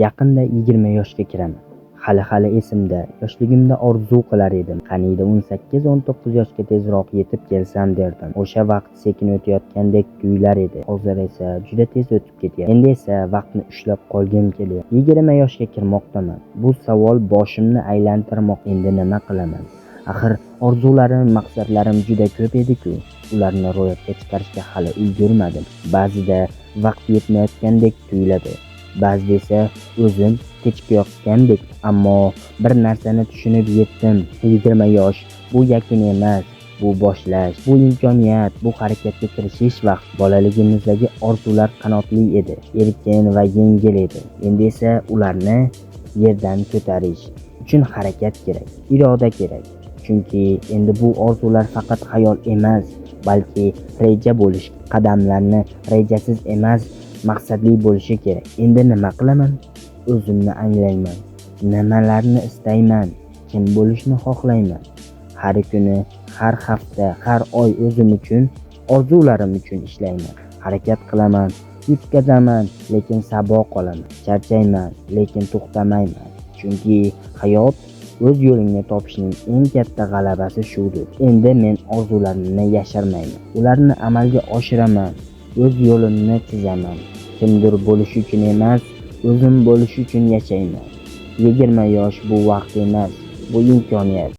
Yaqinda 20 yoshga kiraman. Hali esimda, yoshligimda orzu qilar edim. Qaniydi 18-19 yoshga tezroq yetib kelsam derdim. O'sha vaqt sekin o'tayotgandek tuyular edi. Hozir esa juda tez o'tib ketyapti. Endi esa vaqtni ushlab qolgim kelyapti. 20 yoshga kirmoqdaman. Bu savol boshimni aylantirmoqda. Endi nima qilaman? Axir orzularim, maqsadlarim juda ko'p edi-ku. Ularni ro'yobga chiqarishga hali ulgurmadim. Ba'zida vaqt yetmayotgandek tuyuladi. Ba'zida esa o'zim kechikayotgandek. Ammo bir narsani tushunib yetdim. 20 yosh bu yakun emas, bu boshlash, bu imkoniyat, bu harakatga kirishish vaqt. Bolaligimizdagi orzular qanotli edi, erkin va yengil edi. Endi esa ularni yerdan ko'tarish uchun harakat kerak, iroda kerak. Chunki endi bu orzular faqat xayol emas, balki reja bo'lish. Qadamlarni rejasiz emas, maqsadli bo'lishi kerak. Endi nima qilaman? O'zimni anglayman. Nimalarni istayman? Kim bo'lishni xohlayman? Har kuni, har hafta, har oy o'zim uchun, orzularim uchun ishlayman. Harakat qilaman, yutkazaman, lekin sabr qolaman. Charchayman, lekin to'xtamayman. Chunki hayot o'z yo'lingni topishning eng katta g'alabasi shudir. Endi men orzularimni yashirmayman. Ularni amalga oshiraman. O'z yo'limni chizaman. Kimdir bo'lish uchun emas, o'zim bo'lish uchun yashayman. 20 yosh bu vaqt emas, bu imkoniyat.